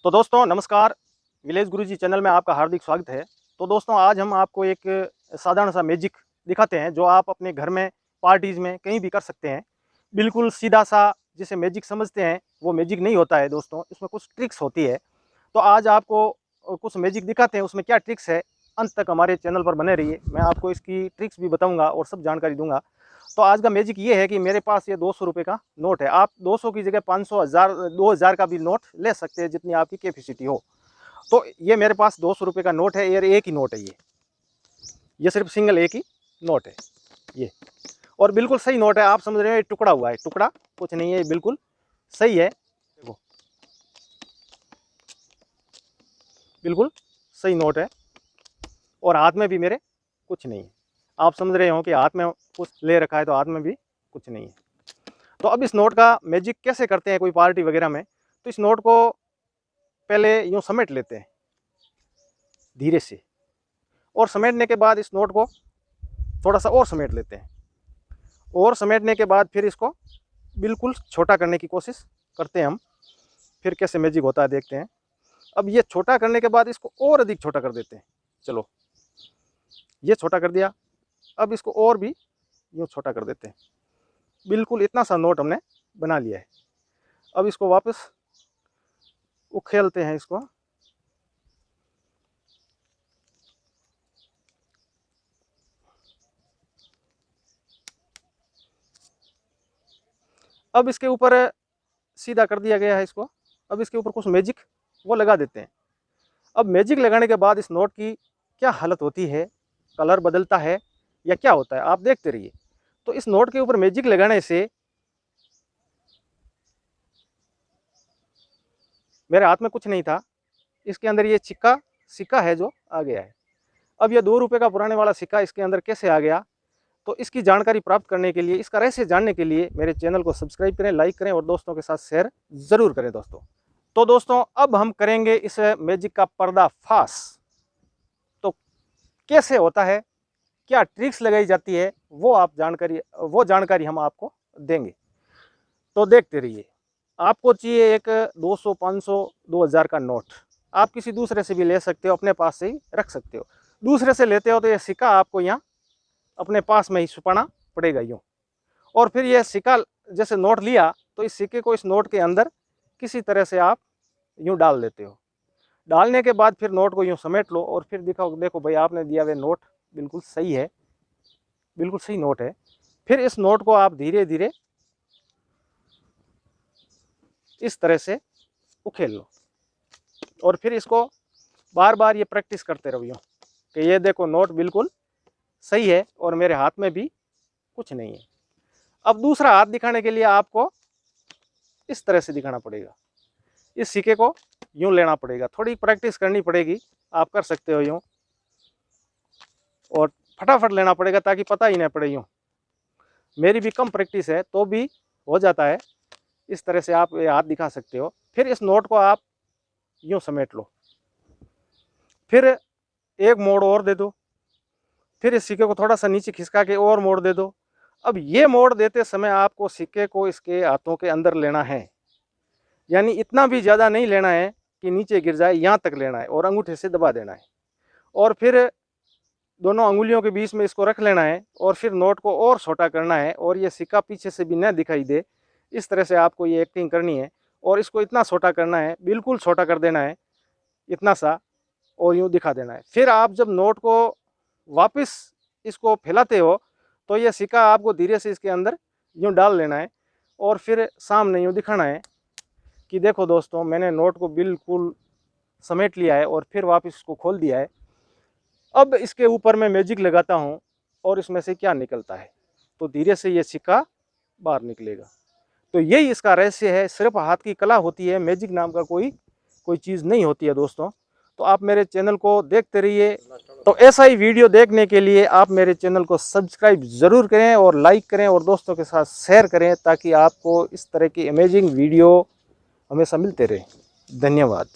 तो दोस्तों नमस्कार, विलेज गुरुजी चैनल में आपका हार्दिक स्वागत है। तो दोस्तों आज हम आपको एक साधारण सा मैजिक दिखाते हैं जो आप अपने घर में, पार्टीज़ में कहीं भी कर सकते हैं। बिल्कुल सीधा सा जिसे मैजिक समझते हैं वो मैजिक नहीं होता है दोस्तों, इसमें कुछ ट्रिक्स होती है। तो आज आपको कुछ मैजिक दिखाते हैं, उसमें क्या ट्रिक्स है अंत तक हमारे चैनल पर बने रहिए। मैं आपको इसकी ट्रिक्स भी बताऊँगा और सब जानकारी दूँगा। तो आज का मैजिक ये है कि मेरे पास ये 200 रुपये का नोट है। आप 200 की जगह 500, 1000, 2000 का भी नोट ले सकते हैं जितनी आपकी कैपेसिटी हो। तो ये मेरे पास 200 रुपये का नोट है, ये एक ही नोट है ये सिर्फ सिंगल एक ही नोट है ये। और बिल्कुल सही नोट है, आप समझ रहे हो ये टुकड़ा हुआ है, टुकड़ा कुछ नहीं है, ये बिल्कुल सही है। देखो बिल्कुल सही नोट है और हाथ में भी मेरे कुछ नहीं है। आप समझ रहे हो कि हाथ में कुछ ले रखा है तो हाथ में भी कुछ नहीं है। तो अब इस नोट का मैजिक कैसे करते हैं कोई पार्टी वगैरह में, तो इस नोट को पहले यूँ समेट लेते हैं धीरे से, और समेटने के बाद इस नोट को थोड़ा सा और समेट लेते हैं, और समेटने के बाद फिर इसको बिल्कुल छोटा करने की कोशिश करते हैं हम। फिर कैसे मैजिक होता है देखते हैं। अब ये छोटा करने के बाद इसको और अधिक छोटा कर देते हैं। चलो ये छोटा कर दिया, अब इसको और भी यूँ छोटा कर देते हैं। बिल्कुल इतना सा नोट हमने बना लिया है। अब इसको वापस उखेलते हैं इसको। अब इसके ऊपर सीधा कर दिया गया है इसको। अब इसके ऊपर कुछ मैजिक वो लगा देते हैं। अब मैजिक लगाने के बाद इस नोट की क्या हालत होती है, कलर बदलता है या क्या होता है, आप देखते रहिए। तो इस नोट के ऊपर मैजिक लगाने से मेरे हाथ में कुछ नहीं था, इसके अंदर ये सिक्का है जो आ गया है। अब ये 2 रुपये का पुराने वाला सिक्का इसके अंदर कैसे आ गया, तो इसकी जानकारी प्राप्त करने के लिए, इसका रहस्य जानने के लिए मेरे चैनल को सब्सक्राइब करें, लाइक करें और दोस्तों के साथ शेयर ज़रूर करें दोस्तों। तो दोस्तों अब हम करेंगे इस मैजिक का पर्दाफाश। तो कैसे होता है, क्या ट्रिक्स लगाई जाती है, वो जानकारी हम आपको देंगे। तो देखते रहिए। आपको चाहिए एक 200, 500, 2000 का नोट। आप किसी दूसरे से भी ले सकते हो, अपने पास से ही रख सकते हो। दूसरे से लेते हो तो ये सिक्का आपको यहाँ अपने पास में ही छुपाना पड़ेगा यूँ। और फिर ये सिक्का जैसे नोट लिया तो इस सिक्के को इस नोट के अंदर किसी तरह से आप यूँ डाल देते हो। डालने के बाद फिर नोट को यूँ समेट लो और फिर दिखाओ, देखो भाई आपने दिया हुआ नोट बिल्कुल सही है, बिल्कुल सही नोट है। फिर इस नोट को आप धीरे धीरे इस तरह से उखेल लो और फिर इसको बार बार ये प्रैक्टिस करते रहो यूँ कि ये देखो नोट बिल्कुल सही है और मेरे हाथ में भी कुछ नहीं है। अब दूसरा हाथ दिखाने के लिए आपको इस तरह से दिखाना पड़ेगा, इस सिक्के को यूँ लेना पड़ेगा, थोड़ी प्रैक्टिस करनी पड़ेगी। आप कर सकते हो यूँ और फटाफट लेना पड़ेगा ताकि पता ही ना पड़े यूँ। मेरी भी कम प्रैक्टिस है तो भी हो जाता है। इस तरह से आप ये हाथ दिखा सकते हो। फिर इस नोट को आप यूँ समेट लो, फिर एक मोड़ और दे दो, फिर इस सिक्के को थोड़ा सा नीचे खिसका के और मोड़ दे दो। अब ये मोड़ देते समय आपको सिक्के को इसके हाथों के अंदर लेना है, यानी इतना भी ज़्यादा नहीं लेना है कि नीचे गिर जाए, यहाँ तक लेना है और अंगूठे से दबा देना है। और फिर दोनों अंगुलियों के बीच में इसको रख लेना है और फिर नोट को और छोटा करना है और ये सिक्का पीछे से भी न दिखाई दे, इस तरह से आपको ये एक्टिंग करनी है। और इसको इतना छोटा करना है, बिल्कुल छोटा कर देना है इतना सा, और यूँ दिखा देना है। फिर आप जब नोट को वापस इसको फैलाते हो तो ये सिक्का आपको धीरे से इसके अंदर यूँ डाल लेना है और फिर सामने यूँ दिखाना है कि देखो दोस्तों मैंने नोट को बिल्कुल समेट लिया है और फिर वापस इसको खोल दिया है। अब इसके ऊपर मैं मैजिक लगाता हूँ और इसमें से क्या निकलता है, तो धीरे से ये सिक्का बाहर निकलेगा। तो यही इसका रहस्य है, सिर्फ हाथ की कला होती है, मैजिक नाम का कोई चीज़ नहीं होती है दोस्तों। तो आप मेरे चैनल को देखते रहिए। तो ऐसा ही वीडियो देखने के लिए आप मेरे चैनल को सब्सक्राइब ज़रूर करें और लाइक करें और दोस्तों के साथ शेयर करें ताकि आपको इस तरह की अमेजिंग वीडियो हमेशा मिलते रहे। धन्यवाद।